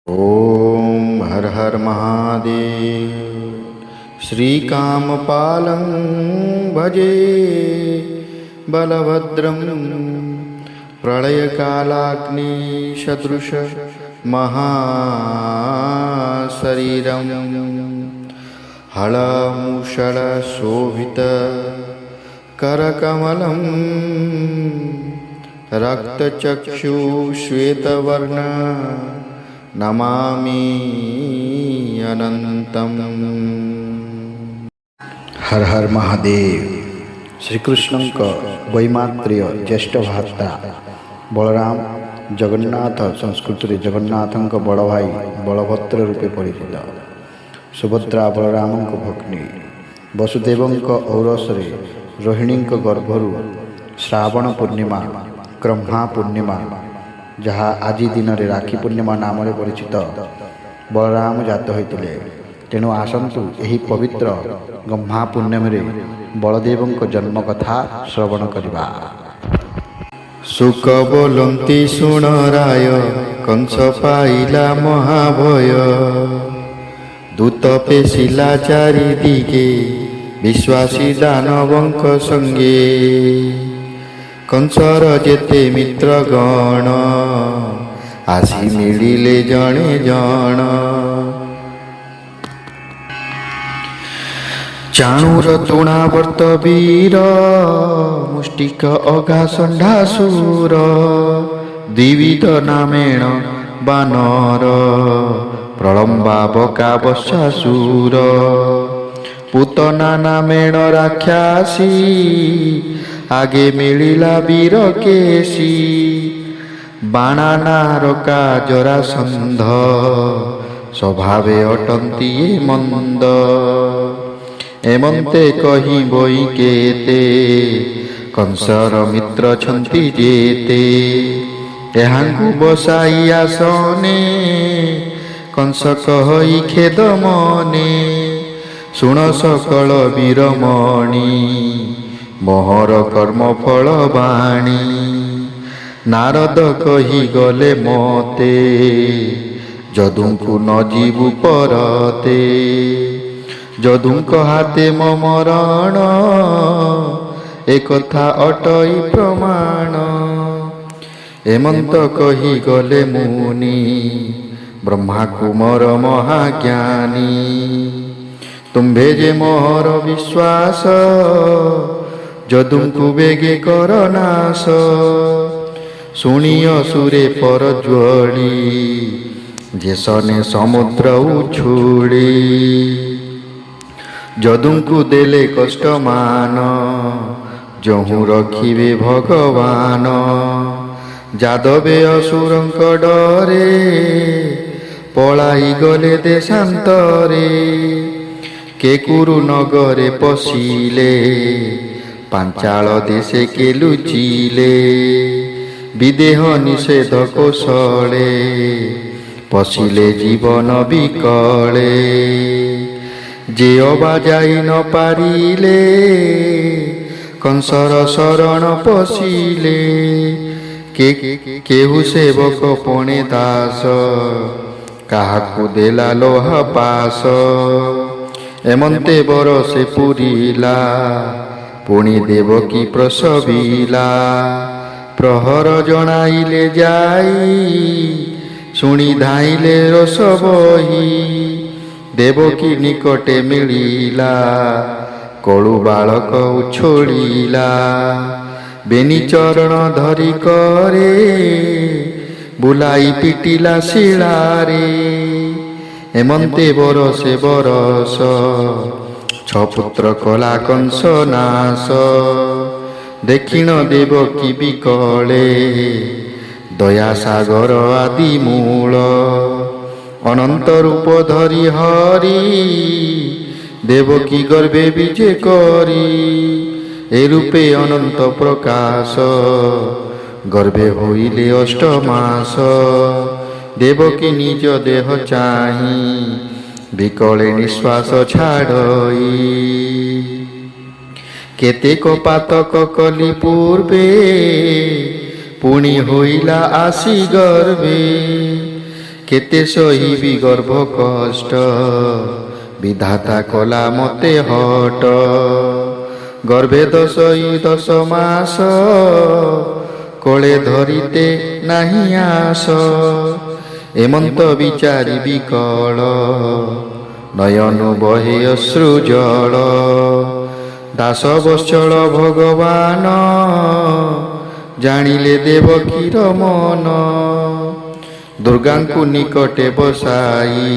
ओम हर हर महादेव। श्री कामपालं भजे बलभद्रं प्रलयकालाग्निसदृश महाशरीरं हलमुषलशोभित करकमलं रक्तचक्षुश्वेतवर्ण नमामि अनंतम। हर हर महादेव। श्रीकृष्णଙ୍କ वैमात्रेय ज्येष्ठ भ्राता बलराम जगन्नाथ संस्कृति जगन्नाथଙ୍କ बड़ भाई बलभद्र रूपे परिचित। सुभद्रा बलरामଙ୍କ भगिनी वसुदेवଙ୍କ औरसरे रोहिणीଙ୍କ गर्भरू श्रावण पूर्णिमा ब्रह्मा पूर्णिमा जहाँ आज दिन में राखी पूर्णिमा नाम परिचित बलराम जात होते। तेणु आसतु यही पवित्र गह्मा पूर्णिमा बलदेव जन्म कथा श्रवण करवा। सुख बोलती शुण राय कंस पाइला महाभय दूत पेशिला चारि दिगे विश्वासी दानवंक संगे कंसर जेते मित्रगण आसी मिलिले जणे जण चाणूर तृणावर्त वीर मुष्टिक अघा षण्ढासुर द्विविध नामेण बानर प्रलम्बा बका बशासुर पूतना नामेण राक्षसी आगे मिलिला वीर केशी बाणानारका जरासंध स्वभावे अटंती मंद एमंते कही बोई केते कंसर मित्र छंती जेते एहांकु बसाई आसने कंस कहि खेद मने सुण सकल वीरमणि मोहर कर्म फल बाणी नारद कही गले मते जदुंकु न जीवु परते जदुंक हाते मरण एकथा अटई प्रमाण एमंत कही गले मुनि ब्रह्मा कुमार महाज्ञानी तुम्भे जे मोहर विश्वास जदुंकु बेगे कर नाश शुणिय सुरे पर ज्वली जेसने समुद्र उछुड़ी जदुंकु देले कष्ट मान जहु रखिबे भगवान जादवे असुरंक डरे पलाई गले देशांतरे केकुरु नगरे पशिले पांचाल देशे के लुचिले विदेह निषेध कौशले पशिले जीवन विकले जे अबा जाई न पारिले कंसर शरण पशिले केहु सेवक पणे दास काहाकु देला लोहा पास एमंते बरसे पुरीला पुणी देवकी प्रसविला प्रहर जणाइले जाई शुणी धाइले रस बही देवकी निकटे मिलिला कलु बालक उछोड़िला बेनी चरण धरी करे बुलाई पिटिला शिलारे एमंते बरसे बरस छपुत्र कला कंस नाश दक्षिण देवकी विकले दया सागर आदि मूल अनंत रूप धरी हरि देवकी गर्भे विजे करी ए रूपे अनंत प्रकाश गर्भे होइले अष्ट मास देवकी निज देह चाही विकले निश्वास छाड़ई केतेक पातक कली पूर्वे पुणी होइला आसी गर्भे କେତେ ସହିବି ଗର୍ଭ କଷ୍ଟ, ବିଧାତା କଲା ମତେ ହଟ। ଗର୍ଭେ 10 ମାସ, କୋଳେ ଧରିତେ ନାହିଁ ଆସ। ଏମନ୍ତ ବିଚାରି ବିକଳ, ନୟନୁ ବହେ ଅଶ୍ରୁ ଜଳ। ଦାସ ବତ୍ସଳ ଭଗବାନ, ଜାଣିଲେ ଦେବକୀର ମନ। ଦୁର୍ଗାଙ୍କୁ ନିକଟେ ବସାଇ,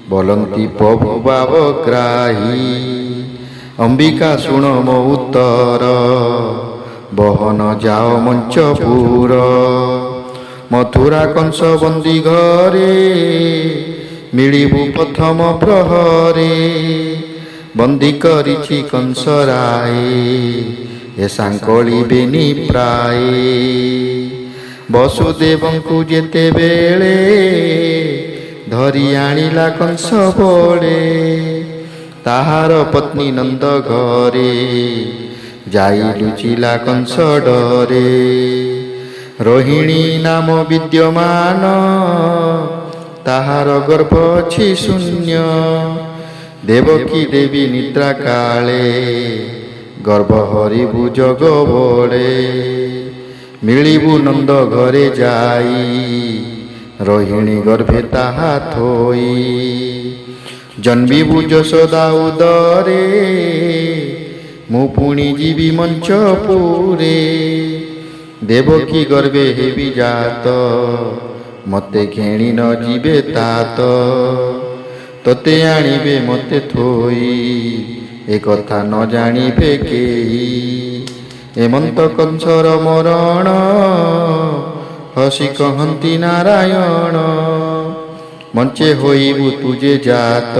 ବୋଲନ୍ତି ପ୍ରଭୁ ଭାବଗ୍ରାହୀ। ଅମ୍ବିକା ଶୁଣ ମୋ ଉତ୍ତର, ବହନ ଯାଅ ମଞ୍ଚପୁର। ମଥୁରା କଂସ ବନ୍ଦୀ ଘରେ, ମିଳିବୁ ପ୍ରଥମ ପ୍ରହରେ। ବନ୍ଦୀ କରିଛି କଂସରାଏ, ଏ ସାଙ୍କଳିବେନି ପ୍ରାଏ। ବସୁଦେବଙ୍କୁ ଯେତେବେଳେ, ଧରି ଆଣିଲା କଂସ ବଳେ। ତାହାର ପତ୍ନୀ ନନ୍ଦ ଘରେ, ଯାଇ ଲୁଚିଲା କଂସ ଡରେ। ରୋହିଣୀ ନାମ ବିଦ୍ୟମାନ, ତାହାର ଗର୍ଭ ଅଛି ଶୂନ୍ୟ। ଦେବକୀ ଦେବୀ ନିଦ୍ରା କାଳେ, ଗର୍ଭ ହରିବୁ ଜଗ ବଳେ। ମିଳିବୁ ନନ୍ଦ ଘରେ ଯାଇ, ରୋହିଣୀ ଗର୍ଭେ ତାହା ଥୋଇ। ଜନ୍ମିବୁ ଯଶୋଦା ଉଦରେ, ମୁଁ ପୁଣି ଯିବି ମଞ୍ଚପୁରେ। ଦେବକୀ ଗର୍ଭେ ହେବି ଜାତ, ମତେ ଘେଣି ନ ଯିବେ ତାତ। ତତେ ଆଣିବେ ମତେ ଥୋଇ, ଏ କଥା ନ ଜାଣିବେ କେହି। ଏମନ୍ତ କଂସର ମରଣ, ହସି କହନ୍ତି ନାରାୟଣ। ମଞ୍ଚେ ହୋଇବୁ ତୁଜେ ଜାତ,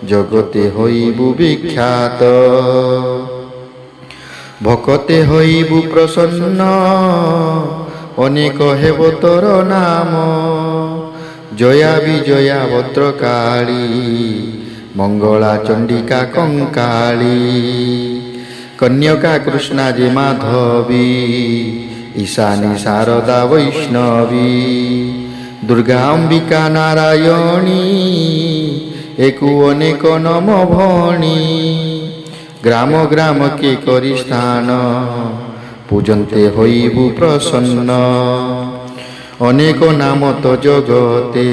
ଜଗତେ ହୋଇବୁ ବିଖ୍ୟାତ। ଭକତେ ହୋଇବୁ ପ୍ରସନ୍ନ, ଅନେକ ହେବ ତୋର ନାମ। ଜୟା ବିଜୟା ଭଦ୍ରକାଳୀ, ମଙ୍ଗଳା ଚଣ୍ଡିକା କଙ୍କାଳୀ। କନ୍ୟକା କୃଷ୍ଣା ଯେ ମାଧବୀ, ଈଶାନୀ ଶାରଦା ବୈଷ୍ଣବୀ। ଦୁର୍ଗା ଅମ୍ବିକା ନାରାୟଣୀ, ଏକୁ ଅନେକ ନମ ଭଣୀ। ଗ୍ରାମ ଗ୍ରାମ କେ କରି ସ୍ଥାନ, ପୂଜନ୍ତେ ହୋଇବୁ ପ୍ରସନ୍ନ। ଅନେକ ନାମ ତ ଜଗତେ,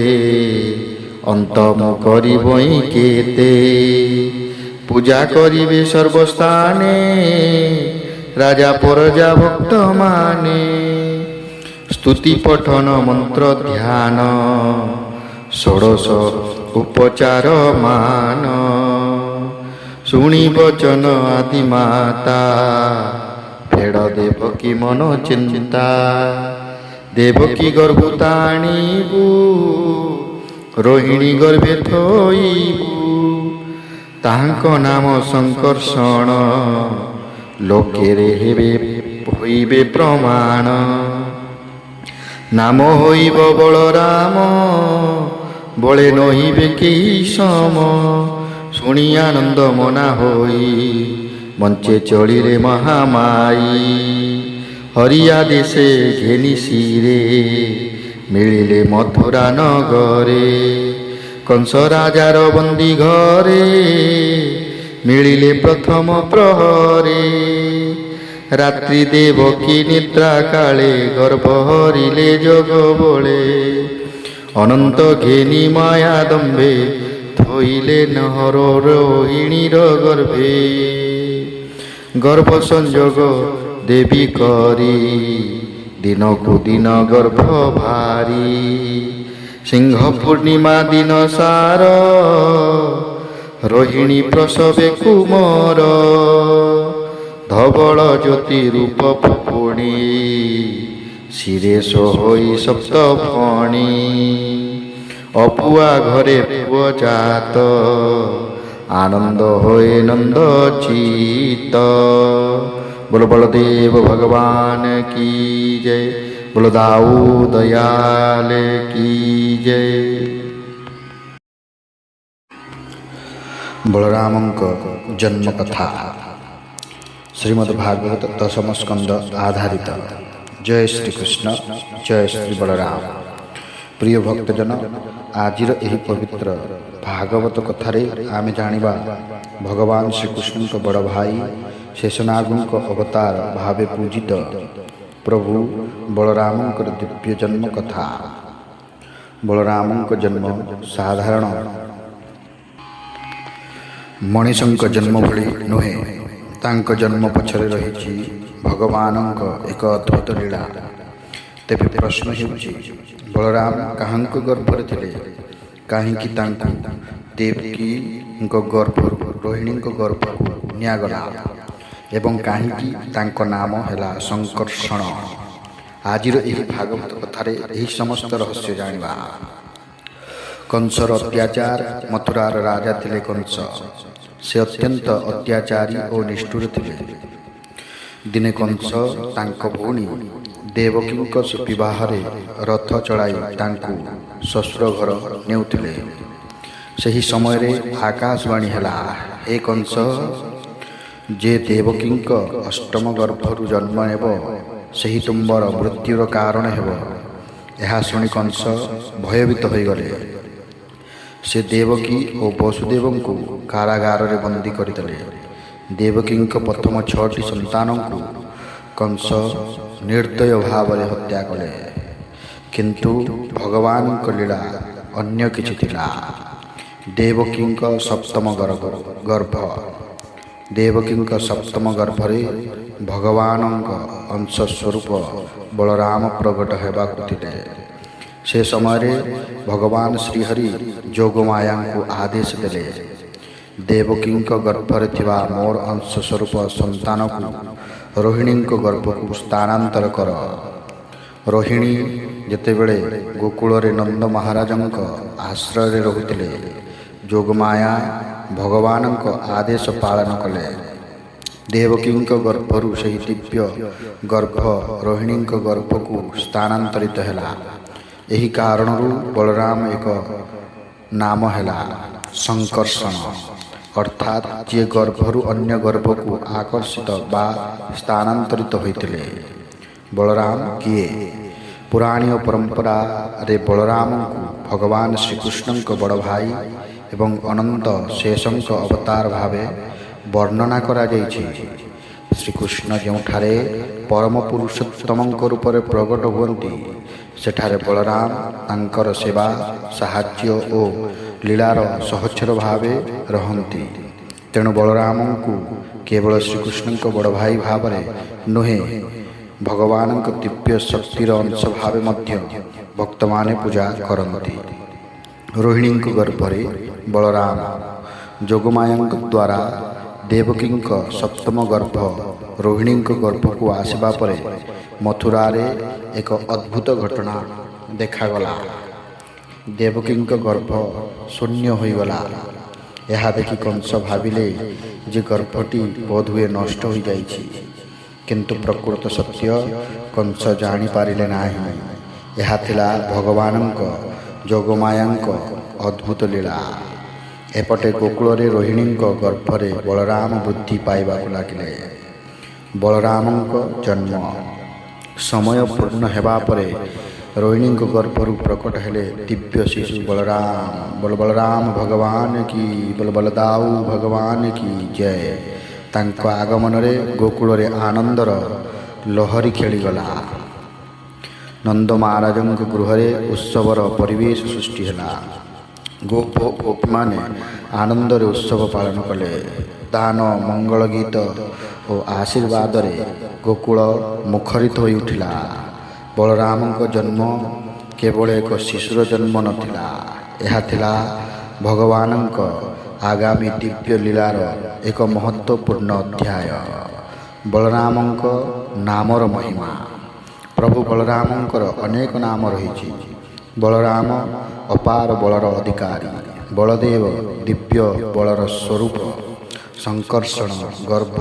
ଅନ୍ତ ମୁଁ କରିବଇ କେତେ। ପୂଜା କରିବେ ସର୍ବସ୍ଥାନେ, ରାଜା ପରଜା ଭକ୍ତ ମାନେ। ସ୍ତୁତି ପଠନ ମନ୍ତ୍ର ଧ୍ୟାନ, ଷୋଡ଼ଶ ଉପଚାର ମାନ। ଶୁଣି ବଚନ ଆଦି ମାତା, ଫେଡ଼ ଦେବକୀ ମନ ଚିନ୍ତା। ଦେବକୀ ଗର୍ଭ ତାଣିବୁ, ରୋହିଣୀ ଗର୍ଭେ ଥୋଇବୁ। ତାହାଙ୍କ ନାମ ସଂକର୍ଷଣ, ଲୋକେରେ ହେବେ ହୋଇବେ ପ୍ରମାଣ। ନାମ ହୋଇବ ବଳରାମ, ବଳେ ନହିବେ କେହି ସମ। ଶୁଣି ଆନନ୍ଦ ମନା ହୋଇ, ମଞ୍ଚେ ଚଳିରେ ମହାମାଇ। ହରିଆ ଦେଶେ ଘେନି ଶିରେ, ମିଳିଲେ ମଥୁରା ନଗରେ। କଂସ ରାଜାର ବନ୍ଦୀ ଘରେ, ମିଳିଲେ ପ୍ରଥମ ପ୍ରହରେ। ରାତ୍ରି ଦେବକୀ ନିଦ୍ରା କାଳେ, ଗର୍ଭ ହରିଲେ ଜଗ ବଳେ। ଅନନ୍ତ ଘେନି ମାୟା ଦମ୍ଭେ, ଥୋଇଲେ ନହର ରୋହିଣୀର ଗର୍ଭେ। ଗର୍ଭ ସଂଯୋଗ ଦେବୀ କରି, ଦିନକୁ ଦିନ ଗର୍ଭ ଭାରି। ସିଂହ ପୂର୍ଣ୍ଣିମା ଦିନ ସାର, ରୋହିଣୀ ପ୍ରସବେ କୁମର। ଧବଳ ଜ୍ୟୋତି ରୂପ ପୁଣି, ଶିରେ ହୋଇ ସପ୍ତ ଫଣି। ଅପୁଆ ଘରେ ପୁଅ ଜାତ, ଆନନ୍ଦ ହୋଏ ନନ୍ଦ ଚିତ। बोलो बलदेव भगवान की जय, बोलो दाऊ दयाल की जय। बलरामଙ୍କ जन्म कथा श्रीमद्भागवत दशम स्कंद आधारित। जय श्री कृष्ण, जय श्री बलराम। ପ୍ରିୟ ଭକ୍ତଜନ, ଆଜିର ଏହି ପବିତ୍ର ଭାଗବତ କଥାରେ ଆମେ ଜାଣିବା ଭଗବାନ ଶ୍ରୀକୃଷ୍ଣଙ୍କ ବଡ଼ ଭାଇ ଶେଷନାଗଙ୍କ ଅବତାର ଭାବେ ପୂଜିତ ପ୍ରଭୁ ବଳରାମଙ୍କର ଦିବ୍ୟ ଜନ୍ମ କଥା। ବଳରାମଙ୍କ ଜନ୍ମ ସାଧାରଣ ମଣିଷଙ୍କ ଜନ୍ମ ଭଳି ନୁହେଁ। ତାଙ୍କ ଜନ୍ମ ପଛରେ ରହିଛି ଭଗବାନଙ୍କ ଏକ ଅଦ୍ଭୁତ ଲୀଳା। ତେବେ ପ୍ରଶ୍ନ ହେଉଛି, ବଳରାମ କାହାଙ୍କ ଗର୍ଭରେ ଥିଲେ? କାହିଁକି ତାଙ୍କୁ ଦେବକୀଙ୍କ ଗର୍ଭରୁ ରୋହିଣୀଙ୍କ ଗର୍ଭକୁ ନିଆଗଲା ଏବଂ କାହିଁକି ତାଙ୍କ ନାମ ହେଲା ସଂକର୍ଷଣ? ଆଜିର ଏହି ଭାଗବତ କଥାରେ ଏହି ସମସ୍ତ ରହସ୍ୟ ଜାଣିବା। କଂସର ଅତ୍ୟାଚାର। ମଥୁରାର ରାଜା ଥିଲେ କଂସ। ସେ ଅତ୍ୟନ୍ତ ଅତ୍ୟାଚାରୀ ଓ ନିଷ୍ଠୁର ଥିଲେ। ଦିନେ କଂସ ତାଙ୍କ ଭଉଣୀ ଦେବକୀଙ୍କ ବିବାହରେ ରଥ ଚଳାଇ ତାଙ୍କୁ ଶ୍ୱଶୁର ଘର ନେଉଥିଲେ। ସେହି ସମୟରେ ଆକାଶବାଣୀ ହେଲା, ହେ କଂସ, ଯେ ଦେବକୀଙ୍କ ଅଷ୍ଟମ ଗର୍ଭରୁ ଜନ୍ମ ନେବ ସେହି ତୁମ୍ଭର ମୃତ୍ୟୁର କାରଣ ହେବ। ଏହା ଶୁଣି କଂସ ଭୟଭୀତ ହୋଇଗଲେ। ସେ ଦେବକୀ ଓ ବସୁଦେବଙ୍କୁ କାରାଗାରରେ ବନ୍ଦୀ କରିଦେଲେ। ଦେବକୀଙ୍କ ପ୍ରଥମ 6ଟି ସନ୍ତାନଙ୍କୁ କଂସ ନିର୍ଦ୍ଦୟ ଭାବରେ ହତ୍ୟା କଲେ। କିନ୍ତୁ ଭଗବାନଙ୍କ ଲୀଳା ଅନ୍ୟ କିଛି ଥିଲା। ଦେବକୀଙ୍କ ସପ୍ତମ ଗର୍ଭ। ଦେବକୀଙ୍କ ସପ୍ତମ ଗର୍ଭରେ ଭଗବାନଙ୍କ ଅଂଶ ସ୍ୱରୂପ ବଳରାମ ପ୍ରକଟ ହେବାକୁ ଥିଲେ। ସେ ସମୟରେ ଭଗବାନ ଶ୍ରୀହରି ଯୋଗମାୟାଙ୍କୁ ଆଦେଶ ଦେଲେ, ଦେବକୀଙ୍କ ଗର୍ଭରେ ଥିବା ମୋର ଅଂଶ ସ୍ୱରୂପ ସନ୍ତାନକୁ ରୋହିଣୀଙ୍କ ଗର୍ଭକୁ ସ୍ଥାନାନ୍ତର କର। ରୋହିଣୀ ଯେତେବେଳେ ଗୋକୁଳରେ ନନ୍ଦ ମହାରାଜଙ୍କ ଆଶ୍ରୟରେ ରହୁଥିଲେ, ଯୋଗମାୟା ଭଗବାନଙ୍କ ଆଦେଶ ପାଳନ କଲେ। ଦେବକୀଙ୍କ ଗର୍ଭରୁ ସେହି ଦିବ୍ୟ ଗର୍ଭ ରୋହିଣୀଙ୍କ ଗର୍ଭକୁ ସ୍ଥାନାନ୍ତରିତ ହେଲା। ଏହି କାରଣରୁ ବଳରାମ ଏକ ନାମ ହେଲା ସଂକର୍ଷଣ, ଅର୍ଥାତ୍ ଯିଏ ଗର୍ଭରୁ ଅନ୍ୟ ଗର୍ଭକୁ ଆକର୍ଷିତ ବା ସ୍ଥାନାନ୍ତରିତ ହୋଇଥିଲେ। ବଳରାମ କିଏ? ପୁରାଣୀୟ ପରମ୍ପରାରେ ବଳରାମଙ୍କୁ ଭଗବାନ ଶ୍ରୀକୃଷ୍ଣଙ୍କ ବଡ଼ ଭାଇ ଏବଂ ଅନନ୍ତ ଶେଷଙ୍କ ଅବତାର ଭାବେ ବର୍ଣ୍ଣନା କରାଯାଇଛି। ଶ୍ରୀକୃଷ୍ଣ ଯେଉଁଠାରେ ପରମ ପୁରୁଷୋତ୍ତମଙ୍କ ରୂପରେ ପ୍ରକଟ ହୁଅନ୍ତି, ସେଠାରେ ବଳରାମ ତାଙ୍କର ସେବା, ସାହାଯ୍ୟ ଓ ଲୀଳାର ସହଚର ଭାବେ ରହନ୍ତି। ତେଣୁ ବଳରାମଙ୍କୁ କେବଳ ଶ୍ରୀକୃଷ୍ଣଙ୍କ ବଡ଼ ଭାଇ ଭାବରେ ନୁହେଁ, ଭଗବାନଙ୍କ ଦିବ୍ୟ ଶକ୍ତିର ଅଂଶ ଭାବେ ମଧ୍ୟ ଭକ୍ତମାନେ ପୂଜା କରନ୍ତି। ରୋହିଣୀଙ୍କ ଗର୍ଭରେ ବଳରାମ। ଯୋଗମାୟାଙ୍କ ଦ୍ୱାରା ଦେବକୀଙ୍କ ସପ୍ତମ ଗର୍ଭ ରୋହିଣୀଙ୍କ ଗର୍ଭକୁ ଆସିବା ପରେ ମଥୁରାରେ ଏକ ଅଦ୍ଭୁତ ଘଟଣା ଦେଖାଗଲା। ଦେବକୀଙ୍କ ଗର୍ଭ ଶୂନ୍ୟ ହୋଇଗଲା। ଏହା ଦେଖି କଂସ ଭାବିଲେ ଯେ ଗର୍ଭଟି ବୋଧହୁଏ ନଷ୍ଟ ହୋଇଯାଇଛି। କିନ୍ତୁ ପ୍ରକୃତ ସତ୍ୟ କଂସ ଜାଣିପାରିଲେ ନାହିଁ। ଏହା ଥିଲା ଭଗବାନଙ୍କ ଯୋଗମାୟାଙ୍କ ଅଦ୍ଭୁତ ଲୀଳା। ଏପଟେ ଗୋକୁଳରେ ରୋହିଣୀଙ୍କ ଗର୍ଭରେ ବଳରାମ ବୃଦ୍ଧି ପାଇବାକୁ ଲାଗିଲେ। ବଳରାମଙ୍କ ଜନ୍ମ। ସମୟ ପୂର୍ଣ୍ଣ ହେବା ପରେ ରୋହିଣୀଙ୍କ ଗର୍ଭରୁ ପ୍ରକଟ ହେଲେ ଦିବ୍ୟ ଶିଶୁ ବଳରାମ। ବଳରାମ ଭଗବାନ କି ବଳଦାଉ ଭଗବାନ କି ଜୟ। ତାଙ୍କ ଆଗମନରେ ଗୋକୁଳରେ ଆନନ୍ଦର ଲହରୀ ଖେଳିଗଲା। ନନ୍ଦ ମହାରାଜଙ୍କ ଗୃହରେ ଉତ୍ସବର ପରିବେଶ ସୃଷ୍ଟି ହେଲା। ଗୋପ ଗୋପୀମାନେ ଆନନ୍ଦରେ ଉତ୍ସବ ପାଳନ କଲେ। ଦାନ, ମଙ୍ଗଳ ଗୀତ ଓ ଆଶୀର୍ବାଦରେ ଗୋକୁଳ ମୁଖରିତ ହୋଇ ଉଠିଲା। ବଳରାମଙ୍କ ଜନ୍ମ କେବଳ ଏକ ଶିଶୁର ଜନ୍ମ ନଥିଲା, ଏହା ଥିଲା ଭଗବାନଙ୍କ ଆଗାମୀ ଦିବ୍ୟ ଲୀଳାର ଏକ ମହତ୍ତ୍ୱପୂର୍ଣ୍ଣ ଅଧ୍ୟାୟ। ବଳରାମଙ୍କ ନାମର ମହିମା। ପ୍ରଭୁ ବଳରାମଙ୍କର ଅନେକ ନାମ ରହିଛି। ବଳରାମ ଅପାର ବଳର ଅଧିକାରୀ। ବଳଦେବ ଦିବ୍ୟ ବଳର ସ୍ୱରୂପ। ସଂକର୍ଷଣ ଗର୍ଭ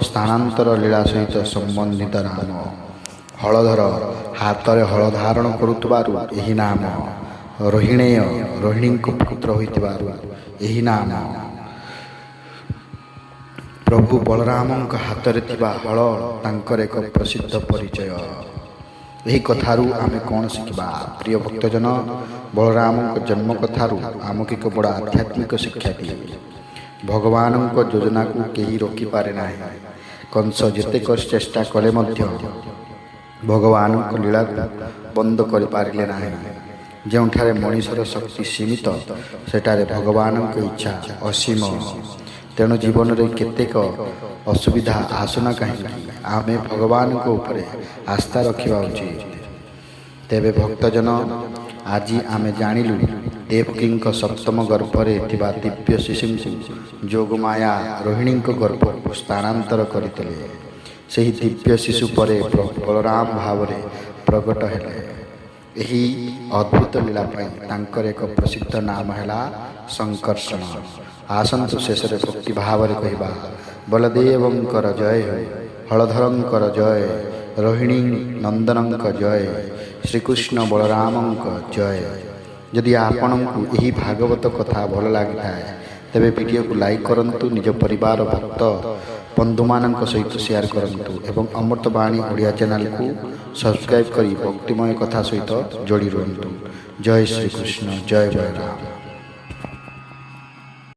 ସ୍ଥାନାନ୍ତର ଲୀଳା ସହିତ ସମ୍ବନ୍ଧିତ ନାମ। ହଳଧର ହାତରେ ହଳ ଧାରଣ କରୁଥିବାରୁ ଏହି ନାମ। ରୋହିଣେୟ ରୋହିଣୀଙ୍କ ପୁତ୍ର ହୋଇଥିବାରୁ ଏହି ନାମ। ପ୍ରଭୁ ବଳରାମଙ୍କ ହାତରେ ଥିବା ହଳ ତାଙ୍କର ଏକ ପ୍ରସିଦ୍ଧ ପରିଚୟ। ଏହି କଥାରୁ ଆମେ କ'ଣ ଶିଖିବା? ପ୍ରିୟ ଭକ୍ତଜନ, ବଳରାମଙ୍କ ଜନ୍ମ କଥାରୁ ଆମକୁ ଏକ ବଡ଼ ଆଧ୍ୟାତ୍ମିକ ଶିକ୍ଷା ଦିଏ। ଭଗବାନଙ୍କ ଯୋଜନାକୁ କେହି ରୋକିପାରେ ନାହିଁ। କଂସ ଯେତେ ଚେଷ୍ଟା କଲେ ମଧ୍ୟ ଭଗବାନଙ୍କ ଲୀଳାକୁ ବନ୍ଦ କରିପାରିଲେ ନାହିଁ। ଯେଉଁଠାରେ ମଣିଷର ଶକ୍ତି ସୀମିତ, ସେଠାରେ ଭଗବାନଙ୍କ ଇଚ୍ଛା ଅସୀମ। ତେଣୁ ଜୀବନରେ କେତେକ ଅସୁବିଧା ଆସୁନା କାହିଁକି, ଆମେ ଭଗବାନଙ୍କ ଉପରେ ଆସ୍ଥା ରଖିବା ଉଚିତ। ତେବେ ଭକ୍ତଜନ, ଆଜି ଆମେ ଜାଣିଲୁ ଦେବକୀଙ୍କ ସପ୍ତମ ଗର୍ଭରେ ଥିବା ଦିବ୍ୟ ଶିଶୁଙ୍କୁ ଯୋଗମାୟା ରୋହିଣୀଙ୍କ ଗର୍ଭକୁ ସ୍ଥାନାନ୍ତର କରିଥିଲେ। ସେହି ଦିବ୍ୟ ଶିଶୁ ପରେ ବଳରାମ ଭାବରେ ପ୍ରକଟ ହେଲେ। ଏହି ଅଦ୍ଭୁତ ଲୀଳା ପାଇଁ ତାଙ୍କର ଏକ ପ୍ରସିଦ୍ଧ ନାମ ହେଲା ଶଙ୍କର୍ଷଣ। ଆସନ୍ତୁ ଶେଷରେ ଭକ୍ତି ଭାବରେ କହିବା, ବଳଦେବଙ୍କର ଜୟ ହୋ, ହଳଧରଙ୍କର ଜୟ, ରୋହିଣୀ ନନ୍ଦନଙ୍କ ଜୟ, ଶ୍ରୀକୃଷ୍ଣ ବଳରାମଙ୍କ ଜୟ। ଯଦି ଆପଣଙ୍କୁ ଏହି ଭାଗବତ କଥା ଭଲ ଲାଗିଥାଏ, ତେବେ ଭିଡ଼ିଓକୁ ଲାଇକ୍ କରନ୍ତୁ, ନିଜ ପରିବାର ଭକ୍ତ ବନ୍ଧୁମାନଙ୍କ ସହିତ ସେୟାର କରନ୍ତୁ ଏବଂ ଅମୃତବାଣୀ ଓଡ଼ିଆ ଚ୍ୟାନେଲକୁ ସବସ୍କ୍ରାଇବ୍ କରି ଭକ୍ତିମୟ କଥା ସହିତ ଯୋଡ଼ି ରୁହନ୍ତୁ। ଜୟ ଶ୍ରୀକୃଷ୍ଣ, ଜୟ ବଳରାମ।